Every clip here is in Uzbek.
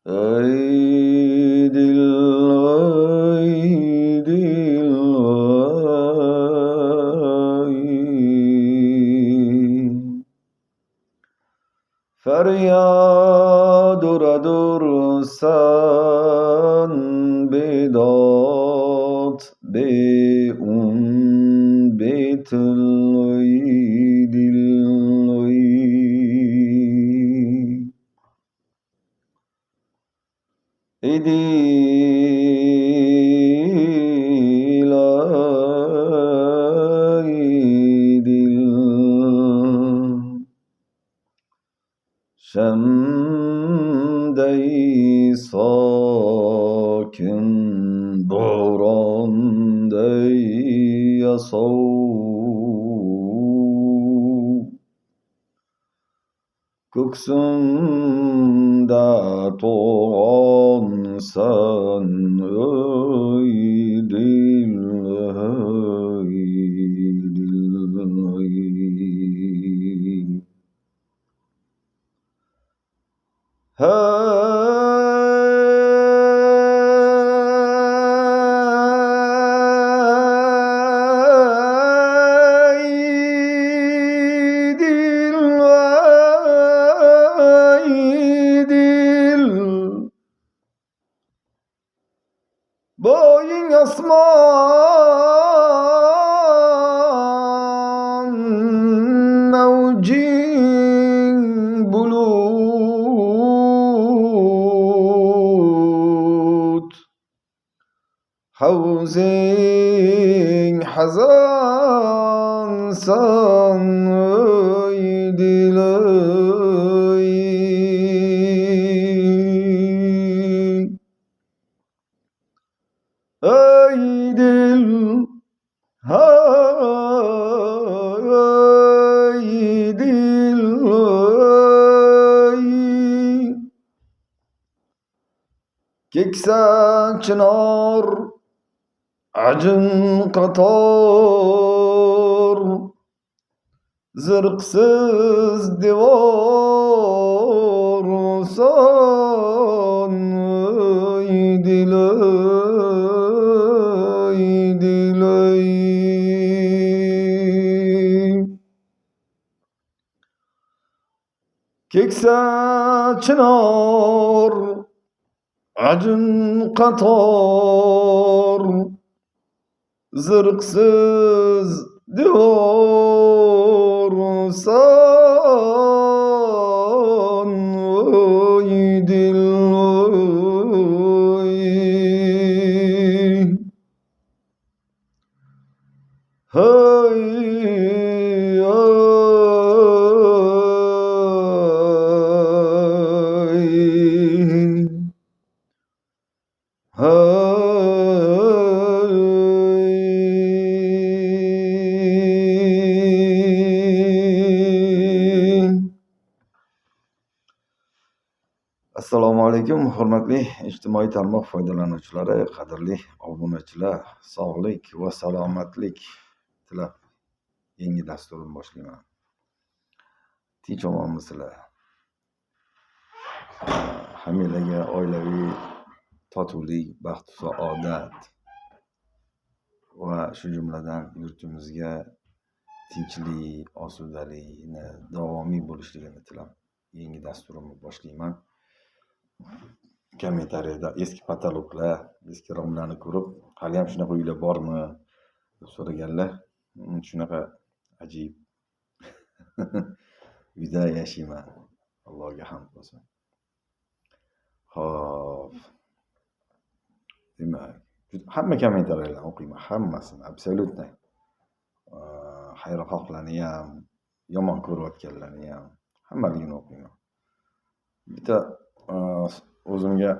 Ey dil, ey dil, ey. Feryad dursan bedad be un betil ey dil, ey. Ey dil, ey dil. Şemde-i sakin, bo'ronday yasov. Ko'ksimda to'g'onsan, ey dil, ey dil, ey. Hey dil, ey dil. Boying osmon, mavjing bulut. Havzing hazonsan, ey dil, ey. Ey dil, ey dil, ey. Keksa chinor ajin qator, zirqsiz devorsan, ey dil, ey dil, ey. Keksa chinor ajin qator, zirqsiz devorsan, ey dil, ey. Hey, assalomu alaykum, hurmatli ijtimoiy tarmoq foydalanuvchilari, qadrli obunachilar. Sog'lik va salomatlik tilab yangi dasturimni boshlayman. Tinch omonmisizlar? Hamilaga oilaviy totuvlik, baxt saodat va shu jumladan yurtimizga tinchlik, osudalikni davomiy bo'lishligini tilab yangi dasturimni boshlayman. Kommentariyada eski patologlar, eski romlarni ko'rib, hali ham shunaqa uylar bormi deb so'raganlar. Shunaqa ajib uyda yashayman. Allohga hamd bo'lsin. Xo'p. Demak, hamma kommentariyalarni o'qiyman, hammasini, absolyutno. Xayrixohlarni ham, yomon ko'rayotganlarni ham, hammaligini o'qiyman. Bitta o'zimga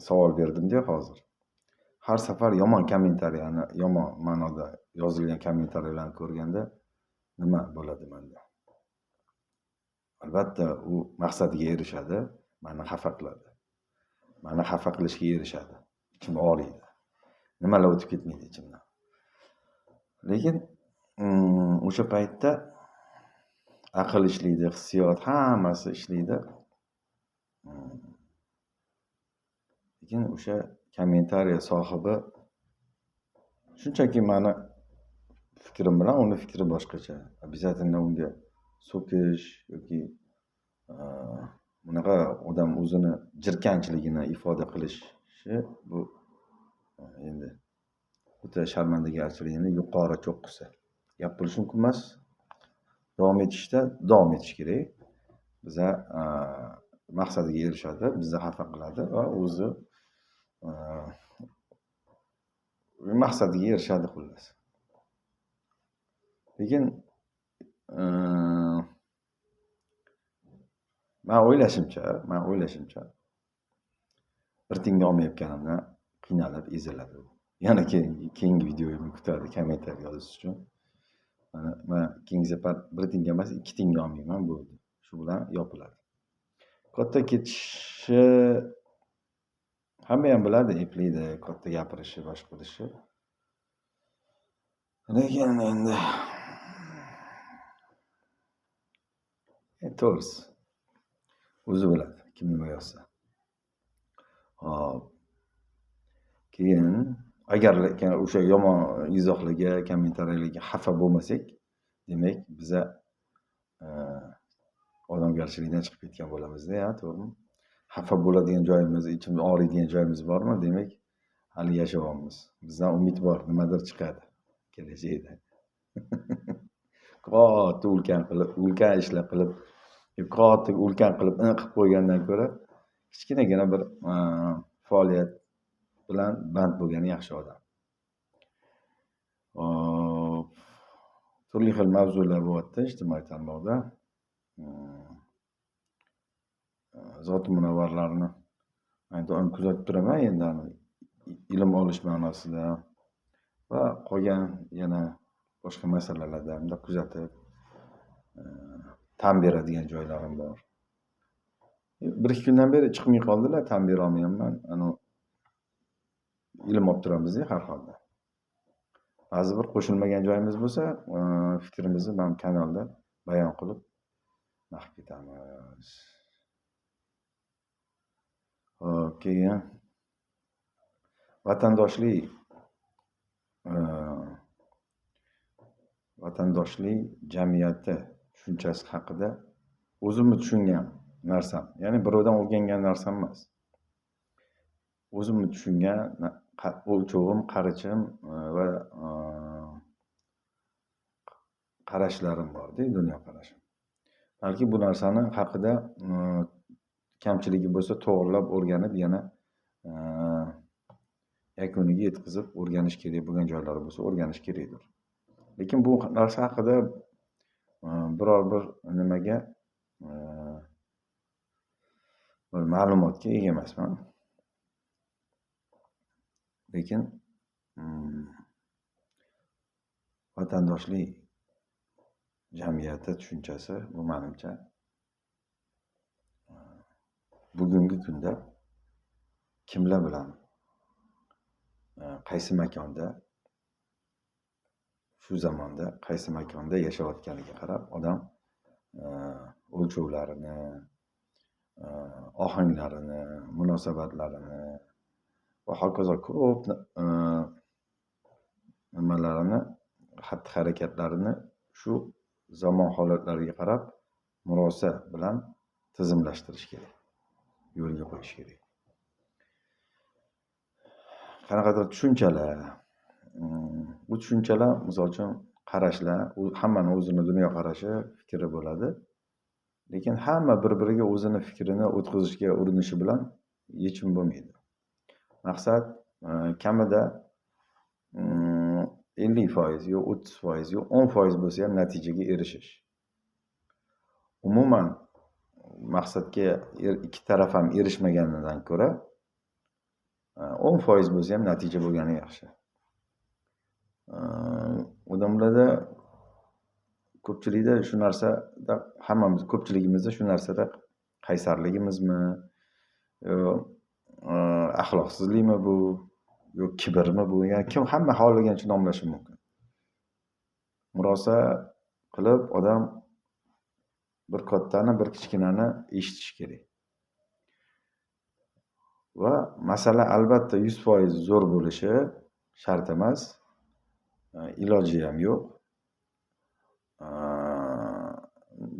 savol berdim-da hozir. Har safar yomon kommentariyani, yomon ma'noda yozilgan kommentariyalarni ko'rganda nima bo'ladi menda? Albatta, u maqsadiga erishadi, meni xafa qiladi. Meni xafa qilishga erishadi. Ichim og'riydi. Nimalar o'tib ketmaydi ichimdan. Lekin o'sha paytda aql ishlaydi, hissiyot hammasi ishlaydi. lekin o'sha kommentariya sohibi shunchaki mani fikrim bilan uni fikri boshqacha. Обязательно unga so'kish yoki bunaqa odam o'zini jirkanchligini ifoda qilishi bu endi o'ta sharmandagarchilikni yuqori cho'qqisi. Gap bo'lishi mumkin emas. Davom etish kerak. Biza maqsadiga erishadi, bizni xafa qiladi va o'zi maqsadiga erishadi xullas. Lekin men o'ylashimcha bir tiyinga olmayotganimdan qiynalib, eziladi u. Yana keyingi videoyimni kutadi kommentariy yozish uchun. Men keyingi safar bir tiyinga emas, 2 tiyinga olmayman bo'ldi. Shu bilan yopiladi. Katta ketishi hamma ham biladi, eplaydi, katta gapirishi, boshqa qilishi. Lekin endi to'g'risi o'zi biladi kim nima yozsa. Hop. Keyin agar o'sha yomon izohlarga, kommentariyalarga xafa bo'lmasak, demak biza odamgarchilikdan chiqib ketgan bo'lamiz-da, to'g'rimi? Xafa bo'ladigan joyimiz, ichimiz og'riydigan joyimiz bormi? Demak, hali yashayapmiz. Bizdan umid bor, nimadir chiqadi kelajakda. Katta ulkan ishlar qilib, katta ulkan qilib qo'ygandan ko'ra, kichkinagina bir faoliyat bilan band bo'lgani yaxshi odam. Turli xil mavzular bo'lyapti ijtimoiy tarmoqda. Zot munavvarlarni men doim kuzatib turaman endi ilm olish ma'nosida va qolgan yana boshqa masalalarda ham kuzatib tan beradigan joylarim bor. 1-2 kundan beri chiqmay qoldilar, tan bera olmayapman. Ilm olib turamiz-da har holda. Ba'zi bir qo'shilmagan joyimiz bo'lsa, fikrimizni men kanalda bayon qilib naqd ketamiz. Keyin vatandoshlik jamiyati tushunchasi haqida o'zimni tushungan narsam, ya'ni birovdan o'rgangan narsam emas. O'zimni tushungan o'lchovim, qarichim va qarashlarim bor-da, dunyo qarashim. Balki bu narsani haqida kamchiligi bo'lsa to'g'rilab o'rganib, yana yakuniga yetkazib o'rganish kerak bo'lgan joylari bo'lsa o'rganish kerakdir. Lekin bu narsa haqida biror bir nimaga bir ma'lumotga ega emasman. Lekin vatandoshlik jamiyati tushunchasi bu menimcha bugungi kunda kimlar bilan qaysi makonda shu zamonda qaysi makonda yashayotganiga qarab odam o'lchovlarini, ohanglarini, munosabatlarini va hokazo ko'p nimalarini, xatti-harakatlarini shu zamon holatlariga qarab murosa bilan tizimlashtirish kerak. Yo'lga qo'yish kerak. Qanaqadir tushunchalar, bu tushunchalar, misol uchun qarashlar, hammani o'zini dunyo qarashi, fikri bo'ladi. Lekin hamma bir-biriga o'zini fikrini o'tkazishga urinishi bilan yechim bo'lmaydi. Maqsad kamida 50% yo 30% yo 10% bo'lsa ham natijaga erishish. Umuman maqsadga ikki taraf ham erishmaganidan ko'ra 10% bo'lsa ham natija bo'lgani yaxshi. Odamlarda ko'pchilikda shu narsada ko'pchiligimizda shu narsada qaysarligimizmi yo axloqsizlikmi bu yo kibrmi bu, ya'ni kim hamma xohlagancha nomlashi mumkin. Murosa qilib odam bir kattani, bir kichkinani eshitish kerak. va masala albatta 100% zo'r bo'lishi shart emas. Iloji ham yo'q.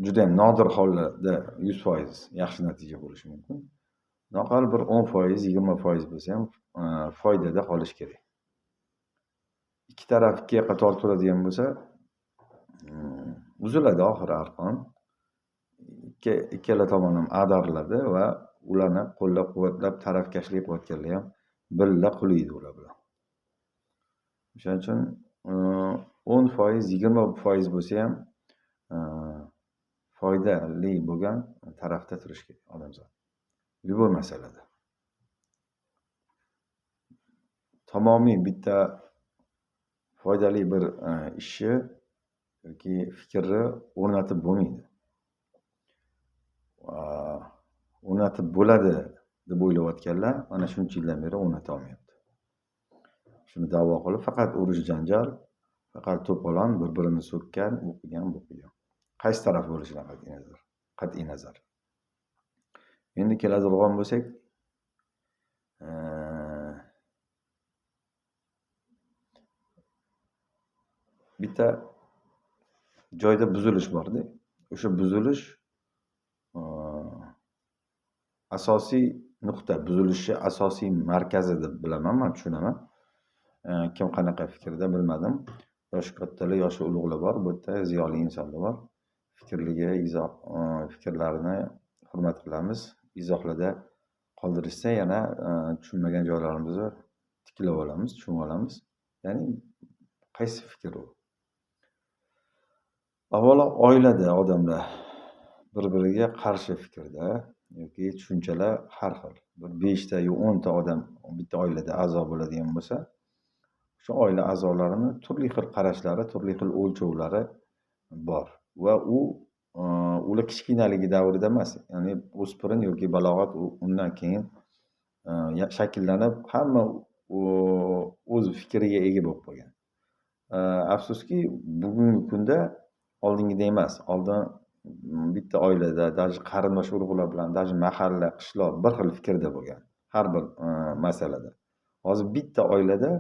Judayam nodir hollarda 100% yaxshi natija bo'lishi mumkin. Noqal bir 10%, 20% bo'lsa ham foydada qolish kerak. Ikki taraf ikki yoqqa tortib turadigan bo'lsa, uziladi oxiri arqon. Ikkala tomon ham ag'dariladi va ularni qo'llab-quvvatlab tarafkashlik qilayotganlar ham billa quliydi ular bilan. O'shaning uchun 10%, 20% bo'lsa ham foydali bo'lgan tarafda turish kerak odamzod. Любой masalada. Tamomiy bitta foydali bir ishni yoki fikrni o'rnatib bo'lmaydi. O'rnatib bo'ladi deb o'ylayotganlar mana shuncha yildan beri o'rnata olmayapti. Shuni da'vo qilib faqat urush janjal, faqat to'polon bir-birini so'kkan, o'qigan. Qaysi taraf bo'lishidan qat'iy nazar. Endi keladigan bo'lsak, bitta joyda buzilish borda. O'sha buzilish asosiy nuqta, buzilishni asosiy markazi deb bilaman, men tushunaman. Kim qanaqa fikrda bilmadim. Yoshi kattalar, yoshi ulug'lar bor, bu yerda ziyoli insonlar bor. Fikrlarini hurmat qilamiz. Izohlarda qoldirishsa yana tushunmagan joylarimizni tiklab olamiz, tushunib olamiz. Ya'ni qaysi fikr u? Avvalo oilada odamlar bir-biriga qarshi fikrda yoki tushunchalar har xil. Bir 5 ta yo 10 ta odam bitta oilada a'zo bo'ladigan bo'lsa, o'sha oila a'zolarini turli xil qarashlari, turli xil o'lchovlari bor va ular kichkinaligi davrida emas, ya'ni o'spirin yoki balog'at undan keyin shakllanib, hamma o'z fikriga ega bo'lib qolgan. Afsuski, bugungi kunda oldingidek emas. Oldin bitta oilada, даже qarindosh urug'lar bilan, даже mahalla, qishloq bir xil fikrda bo'lgan har bir masalada. Hozir bitta oilada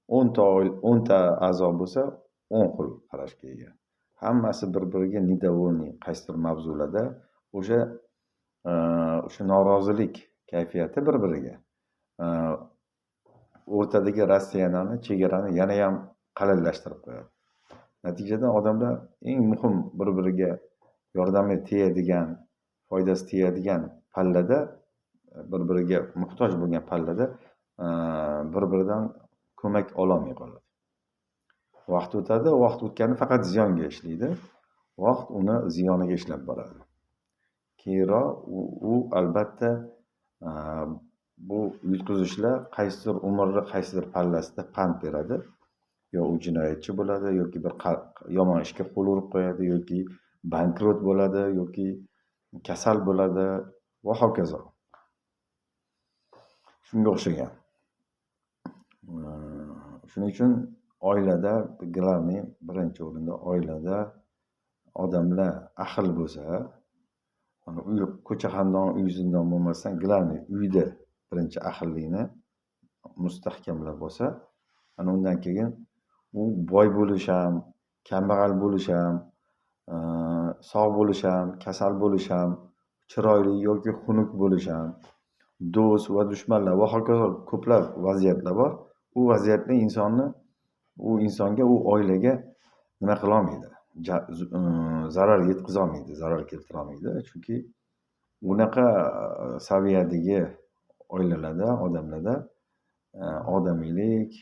10 ta a'zo bo'lsa, 10 xil qarashga ega. Hammasi bir-biriga недовольный qaysidir mavzularda o'sha norozilik kayfiyati bir-biriga o'rtadagi Rossiyani chegarani yana ham qalillashtirib qo'yadi. Natijada odamlar eng muhim bir-biriga yordami tegadigan, foydasi tegadigan pallada, bir-biriga muhtoj bo'lgan pallada bir-biridan ko'mak ololmay qoladi. Vaqt o'tadi, vaqt o'tgani faqat ziyonga ishlaydi. Vaqt uni ziyoniga ishlab boradi. Keyinroq u albatta bu yutqizishlar qaysidir umrni qaysidir pallasida pand beradi. Yo u jinoyatchi bo'ladi, yoki bir yomon ishga qo'l urib qo'yadi, yoki bankrot bo'ladi, yoki kasal bo'ladi va hokazo. Shunga o'xshagan. Shuning uchun oilada главный birinchi o'rinda oilada odamlar ahil bo'lsa, uy ko'cha xandon, uy zindon bo'lmasdan главный uyda birinchi ahillikni mustahkamlab bo'lsa, ana undan keyin u boy bo'lish ham, kambag'al bo'lish ham, sog' bo'lish ham, kasal bo'lish ham, chiroyli yoki xunuk bo'lish ham, do'st va dushmanlar va hokazo ko'plab vaziyatlar bor. U vaziyatlar insonga, u oilaga nima qila olmaydi? Zarar yetkaza olmaydi, zarar keltira olmaydi. Chunki unaqa saviyadagi oilalarda, odamlarda odamiylik,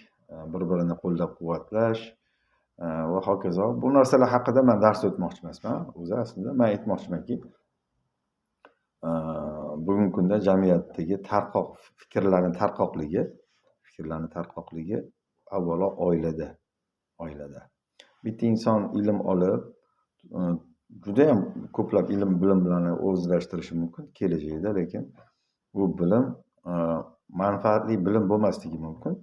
bir-birini qo'llab-quvvatlash va hokazo. Bu narsalar haqida men dars o'tmoqchi emasman. O'zi aslida men aytmoqchimanki, bugungi kunda jamiyatdagi fikrlarning tarqoqligi avvalo oilada. Bitta inson ilm olib, juda ham ko'plab ilm bilim bilan o'zlashtirishi mumkin kelajakda, lekin bu bilim manfaatli bilim bo'lmasligi mumkin.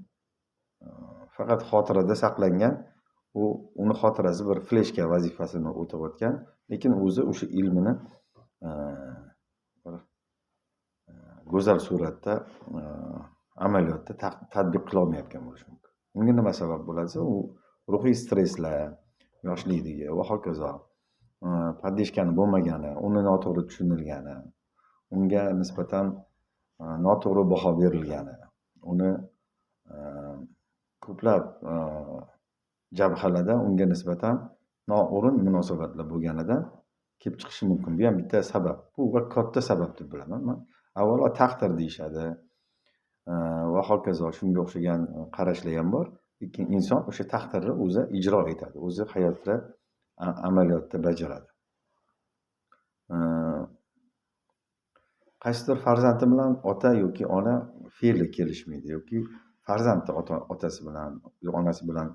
Faqat xotirada saqlangan, uni xotirasi bir fleshka vazifasini o'tayotgan, lekin o'zi o'sha ilmini go'zal suratda amaliyotda tatbiq qilolmayotgan bo'lishi mumkin. Unga nima sabab bo'ladi desa, u ruhiy stresslar, yoshlikdagi va hokazo, поддержкаni bo'lmagani, uni noto'g'ri tushunilgani, unga nisbatan noto'g'ri baho berilgani, uni ko'plab jabhalarda unga nisbatan noo'rin munosabatlar bo'lganidan kelib chiqishi mumkin. Bu ham bitta sabab. Bu katta sabab deb bilaman man. Avvalo taqdir deyishadi va hokazo shunga o'xshagan qarashlar ham bor. Lekin inson o'sha taqdirni o'zi ijro etadi, o'zi hayotda amaliyotda bajaradi. Qaysidir farzandi bilan ota yoki ona fe'li kelishmaydi yoki farzandi otasi bilan, onasi bilan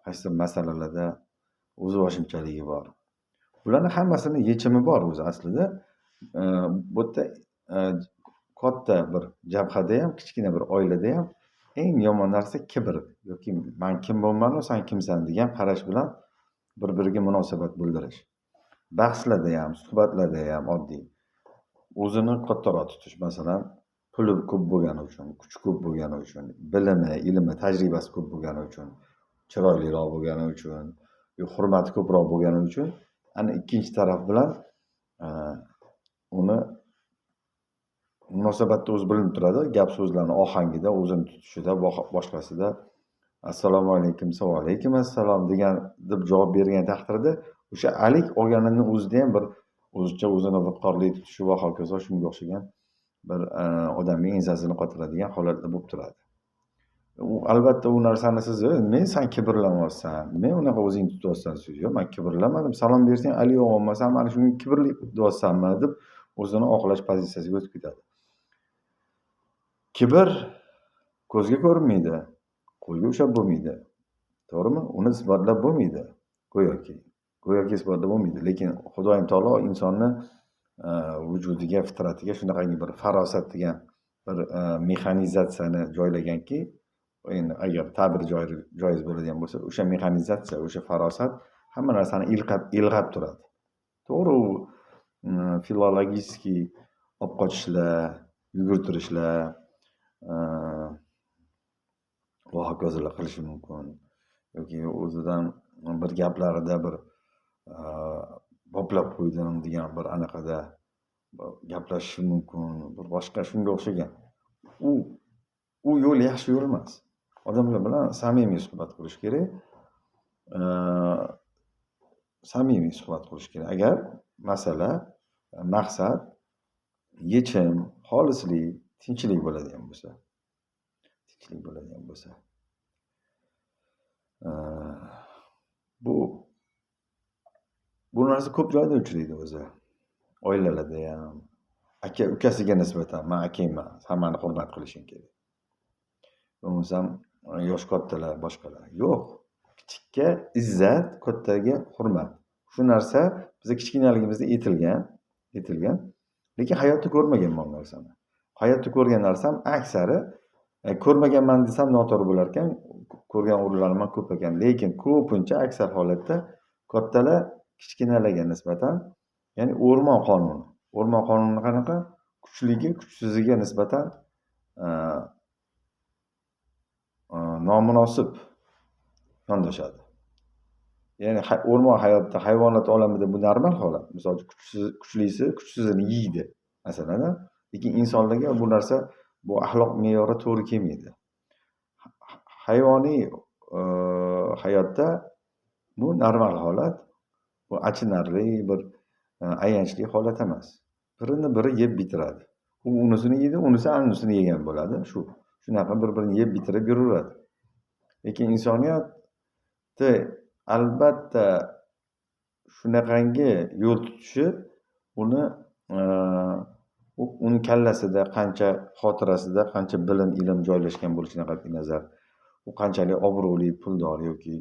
qaysidir masalalarda o'zboshimchaligi bor. Bularning hammasini yechimi bor o'zi aslida. Bu yerda katta bir jabhada ham, kichkina bir oilada ham eng yomon narsa kibr yoki men kim bo'lman, sen kimsan degan qarash bilan bir-biriga munosabat bildirish. Bahslarda ham, suhbatlarda ham oddiy. O'zini kattaroq tutish, masalan, puli ko'p bo'lgani uchun, kuchi ko'p bo'lgani uchun, bilimi, ilmi, tajribasi ko'p bo'lgani uchun, chiroyliroq bo'lgani uchun, hurmati ko'proq bo'lgani uchun, ana ikkinchi taraf bilan uni munosabatda o'zi bilinib turadi, gap so'zlarni ohangida, o'zini tutishida, boshqasida assalomu alaykum, va alaykum assalom degan deb javob bergan taqdirda o'sha alik olganini o'zida ham bir o'zicha o'zini viqorli tutishi va hokazo shunga o'xshagan bir odamning ensasini qotiradigan holatlar bo'lib turadi. Albatta u narsani siz men sen kibrlamayapsan, men unaqa o'zing tutyapsan siz, yo'q men kibrlamadim, salom bersang alik olmasan, mana shunga kibrli deyapsanmi deb o'zini oqlash pozitsiyasiga o'tib ketadi. Kibr ko'zga ko'rinmaydi, qo'lga ushlab bo'lmaydi. To'g'rimi? Uni isbotlab bo'lmaydi. Go'yoki isbotlab bo'lmaydi, lekin Xudoyim taolo insonni vujudiga, fitratiga shunaqangi bir farosat degan bir mexanizatsiyani joylaganki, endi agar ta'bir joiz bo'ladigan bo'lsa, o'sha mexanizatsiya, o'sha farosat hamma narsani ilg'ab turadi. To'g'ri, u filologический olib qochishlar, yugurtirishlar va hokazolar qilishi mumkin. Yoki o'zidan bir gaplarida bir boplab qo'ydim degan bir anaqada gaplashishi mumkin, bir boshqa shunga o'xshagan. U yo'l yaxshi yo'l emas. Odamlar bilan samimiy suhbat qilish kerak. Samimiy suhbat qilish kerak. Agar masala, maqsad, yechim, xolislik, tinchlik bo'ladigan bo'lsa. Bu narsa ko'p joyda uchraydi o'zi. Oilalarda ham, aka ukasiga nisbatan men akangman, sen meni hurmat qilishing kerak. Bo'lmasam yosh kattalar, boshqalar. Yo'q. Kichikka izzat, kattaga hurmat. Shu narsa bizga kichkinaligimizda etilgan, lekin hayotda ko'rmagan bu narsani. Hayotda ko'rgan narsam aksari ko'rmaganman desam noto'g'ri bo'lar ekan, ko'rgan o'rinlarim ko'p ekan, lekin ko'pincha aksar holatda kattalar kichkinalarga nisbatan, ya'ni o'rmon qonuni qanaqa? Kuchligi kuchsiziga nisbatan nomunosib yondashadi. Ya'ni o'rmon hayotida, hayvonot olamida bu normal holat. Misol uchun kuchlisi kuchsizini yeydi, masalan. Lekin insonlarga bu narsa, bu axloq me'yori to'g'ri kelmaydi. Hayvoniy hayotda bu normal holat, bu achinarli, bir ayanchli holat emas. Birini biri yeb bitiradi. U unisini yeydi, unisi unisini yegan bo'ladi. Shunaqa bir-birini yeb bitirib yuraveradi. Lekin insoniyatda albatta shunaqangi yo'l tutishi uni kallasida qancha, xotirasida qancha bilim, ilm joylashgan bo'lishidan qat'iy nazar, u qanchalik obro'li, puldor yoki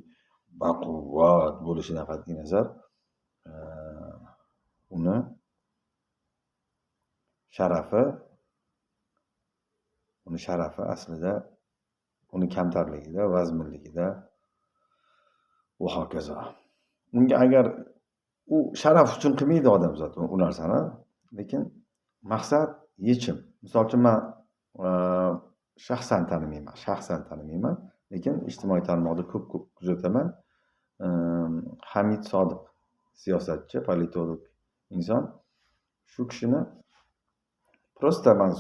baquvvat bo'lishidan qat'iy nazar, uni sharafi aslida uni kamtarligida, vazminligida va hokazo. Unga agar u sharaf uchun qilmaydi odamzod u narsani, lekin maqsad, yechim, Misol uchun man shaxsan tanimayman, lekin ijtimoiy tarmoqda ko'p kuzataman. Hamid Sodiq, siyosatchi, politolog inson. Shu kishini prosta man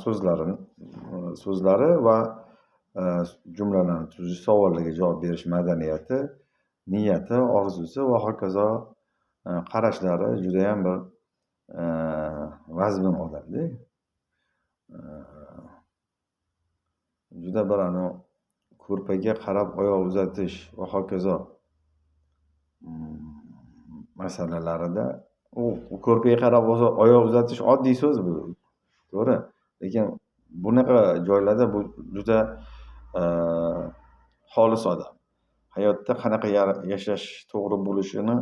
so'zlari va jumlalarni tuzish, savollarga javob berish madaniyati, niyati, orzusi va hokazo qarashlari judayam bir vazmin odamda. Juda bir ko'rpaga qarab oyoq uzatish va hokazo masalalarida u ko'rpaga qarab oyoq uzatish oddiy so'z bu, to'g'ri. Lekin bunaqa joylarda bu juda xolis odam. Hayotda qanaqa yashash to'g'ri bo'lishini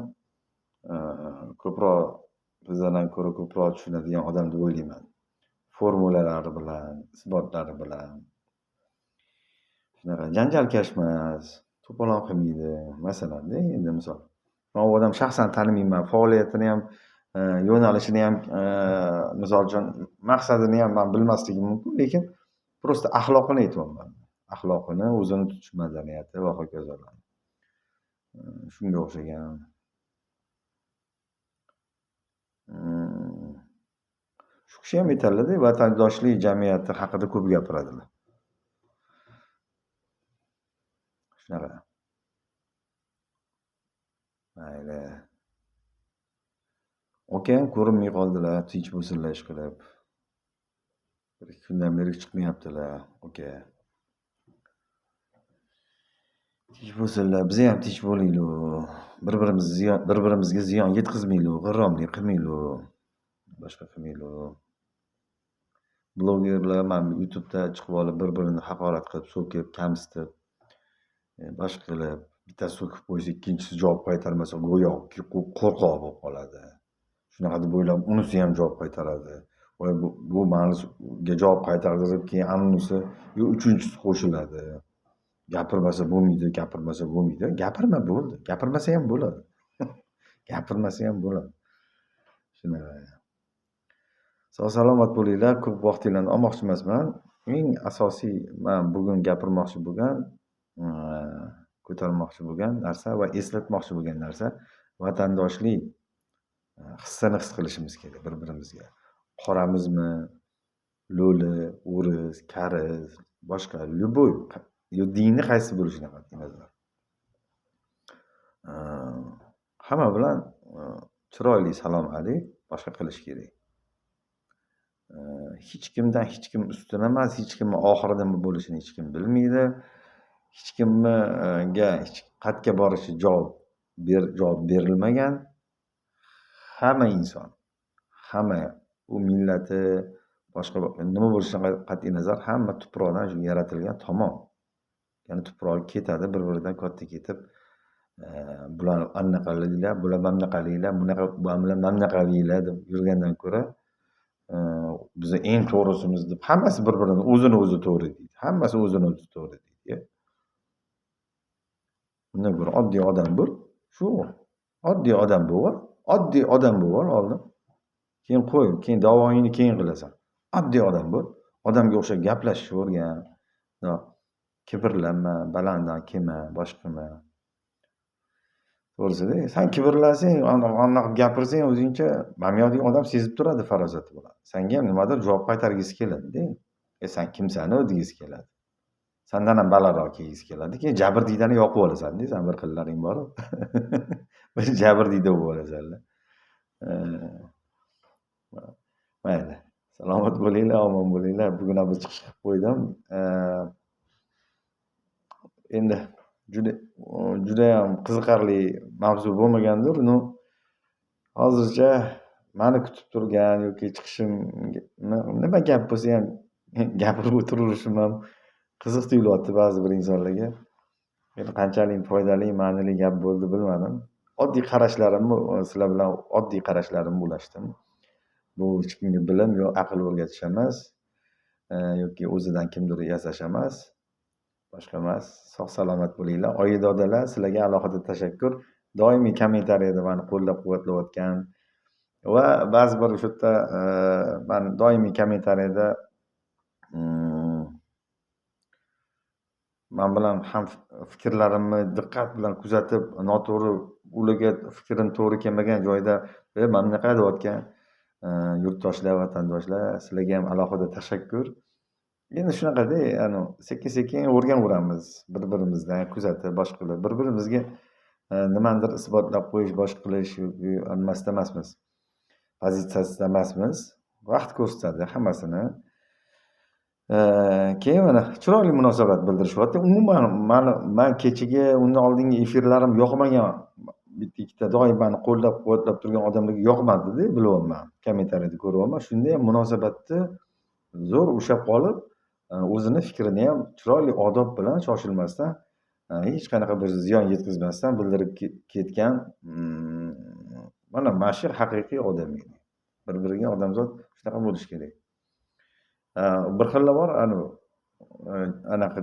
ko'proq bizdan ko'ra ko'proq tushunadigan odam deb o'ylayman. Formulalari bilan, isbotlari bilan. Shunaqa janjalkash emas, to'polon qilmaydi. Masalanda, endi misol. Men u odam shaxsan tanimayman, faoliyatini ham, yo'nalishini ham, misol uchun maqsadini ham men bilmasligim mumkin, lekin prosta axloqini aytyapman. Axloqini, o'zini tutish madaniyati va hokazolar. Shunga o'xshagan. Shu kishi ham aytadilar-da, vatandoshlik jamiyati haqida ko'p gapiradilar. Shunaqa. Mayli. Okey, ko'rinmay qoldilar, tinch bo'lsinlar ish qilib. Bir ikki kundan beri chiqmayaptilar. Okey. Tinch bo'lsinlar, biz ham tinch bo'laylik. Bir-birimizga ziyon yetkazmaylik, g'irromlik qilmaylik. Boshqa qilmaylik. Blogerlar mana YouTube'da chiqib olib, bir-birini haqorat qilib, so'kib, kamsitib, boshqa qilib, bittasi so'kib qo'ysa, ikkinchisi javob qaytarmasa, go'yo qo'rqoq bo'lib qoladi. Shunaqa deb o'ylab, unisi ham javob qaytaradi. Voy bu ma'noga javob qaytarib, keyin anisi, uchinchisi qo'shiladi. Gapirmasa bo'lmaydi. Gapirma bo'ldi. Gapirmasa ham bo'ladi. Shunaqa. Sog' salomat bo'linglar, ko'p vaqtinglarni olmoqchi emasman. Eng asosiy men bugun gapirmoqchi bo'lgan, ko'tarmoqchi bo'lgan narsa va eslatmoqchi bo'lgan narsa vatandoshlik hissini his qilishimiz kerak bir-birimizga. Qoramizmi, lo'li, o'ris, kariz, boshqa любой dinni qaysi bo'lishidan qat'iy nazar. Hamma bilan chiroyli salom alik boshqa qilish kerak. Hech kimdan hech kim ustun emas, hech kimning oxirida nima bo'lishini hech kim bilmaydi. Hech kimga qayerga borishi javob berilmagan. Hamma inson, hamma u millati, boshqa nima bo'lishidan qat'iy nazar hamma tuproqdan yaratilgan tomon. Ya'ni tuproq ketadi, bir-biridan katta ketib, bular anaqaliklar, bular mamnaqaliklar, bular mamnaqaliklar deb yurgandan ko'ra, biz eng to'g'risimiz deb hammasi bir-birini o'zini o'zi to'g'ri deydi. Hammasi o'zini o'zi to'g'ri deydi. Bundan ko'ra oddiy odam bo'l. Shu oddiy odam bo'l oldin. Keyin qo'y, keyin da'voingni keyin qilasan. Oddiy odam bo'l. Odamga o'xshab gaplashishni o'rgan. Kibrlanma, balanddan kelma, boshqama. To'g'risida, sen kibrlasang, anaqa gapirsang o'zingcha, mamiyodagi odam sezib turadi farosati bilan. Senga ham nimadir javob qaytargisi keladi-da. Sen kimsan degisi keladi. Sendan ham balandroq kelgisi keladi. Keyin jabrdiydani yoqib olasan-da, sen bir qillaring bor. Bir jabrdiyda bo'lib olasanlar. Mayli. Salomat bo'linglar, omon bo'linglar. Bugun ham chiqish qilib qo'ydim. Endi juda ham qiziqarli mavzu bo'lmagandir. Hozircha meni kutib turgan yoki chiqishim nima gap bo'lsa ham gapirib o'tirishim ham qiziq tuyulyapti ba'zi bir insonlarga. Endi qanchalik foydali, ma'nili gap bo'ldi bilmadim. Oddiy qarashlarimni sizlar bilan oddiy qarashlarimni ulashdim. Bu hech kimga bilim yo aql o'rgatish emas, yoki o'zidan kimdir yasash emas. Boshqa emas. Sog' salomat bo'linglar. Oyidodalar, sizlarga alohida tashakkur. Doimiy kommentariyada meni qo'llab-quvvatlayotgan va ba'zi bir o'sha yerda men doimiy kommentariyada man bilan ham fikrlarimni diqqat bilan kuzatib, noto'g'ri ularga fikrim to'g'ri kelmagan joyda mana bunaqa deyotgan yurtdoshlar, vatandoshlar, sizlarga ham alohida tashakkur. Endi shunaqada, sekin-sekin o'rganaveramiz bir-birimizdan kuzatib, boshqa qilib, bir-birimizga nimanidir isbotlab qo'yish, boshqa qilish nimasida emasmiz, pozitsiyasida emasmiz. Vaqt ko'rsatadi hammasini. Keyin mana chiroyli munosabat bildirishyapti. Umuman man kechagi undan oldingi efirlarim yoqmagan, bitta-ikkita doim mani qo'llab-quvvatlab turgan odamlarga yoqmadi-da, bilyapman. Kommentariyada ko'ryapman. Shunda ham munosabatni zo'r ushlab qolib, o'zini fikrini ham chiroyli odob bilan shoshilmasdan, hech qanaqa bir ziyon yetkazmasdan bildirib ketgan. Mana shu haqiqiy odamiylik. Bir-biriga odamzod shunaqa bo'lishi kerak. Bir xilla bor, anaqa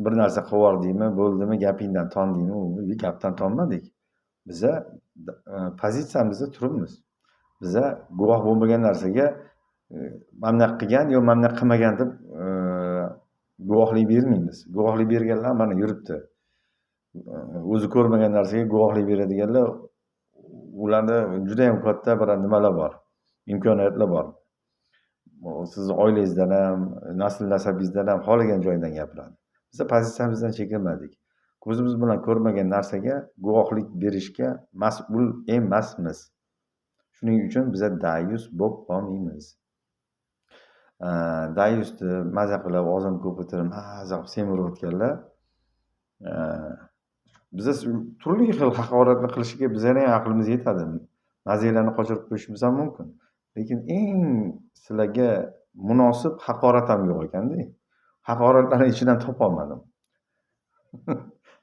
bir narsa qilib yubordingmi, bo'ldimi, gapingdan tondingmi? U gapdan tonmadik. Biza pozitsiyamizda turibmiz. Biza guvoh bo'lmagan narsaga mana bunaqa qilgan yo mana bunaqa qilmagan deb guvohlik bermaymiz. Guvohlik berganlar mana yuribdi. O'zi ko'rmagan narsaga guvohlik beradiganlar, ularda juda ham katta bir nimalar bor, imkoniyatlar bor. Sizni oilangizdan ham, nasl nasabingizdan ham xohlagan joydan gapiradi. Biz pozitsiyamizdan chekinmadik. Ko'zimiz bilan ko'rmagan narsaga guvohlik berishga mas'ul emasmiz. Shuning uchun biz dayus bo'lib qolmaymiz. Dayusni maza qilib, og'zini ko'pirtirib, maza qilib semirayotganlar, biza turli xil haqoratni qilishiga bizlarning aqlimiz yetadi. Maziylarni qochirib qo'yishimiz ham mumkin. Lekin eng sizlarga munosib haqorat ham yo'q ekanda. Haqoratlarni ichidan topa olmadim.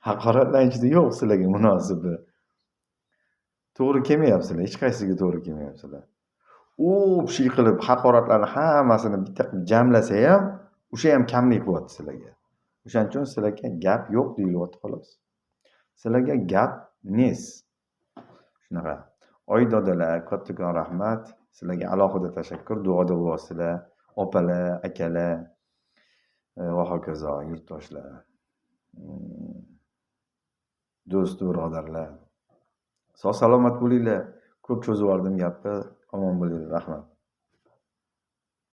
Haqoratlarning ichida yo'q sizlarga munosibi. To'g'ri kelmayapsizlar, hech qaysiga to'g'ri kelmayapsizlar. O'pshi qilib haqoratlarni hammasini bitta qilib jamlasa ham, o'sha ham kamlik qilyapti sizlarga. O'shaning uchun sizlarga gap yo'q deyilyapti xolos. Sizlarga gap nes. Shunaqa. Oy dodalar, kattakon rahmat. Sizlarga alohida tashakkur, duoda bo'lasizlar, opalar, akalar va hokazo yurtdoshlar. Do'st, birodarlar. Sog' salomat bo'linglar. Ko'p cho'zib yubordim gapni. Omon bo'linglar, rahmat.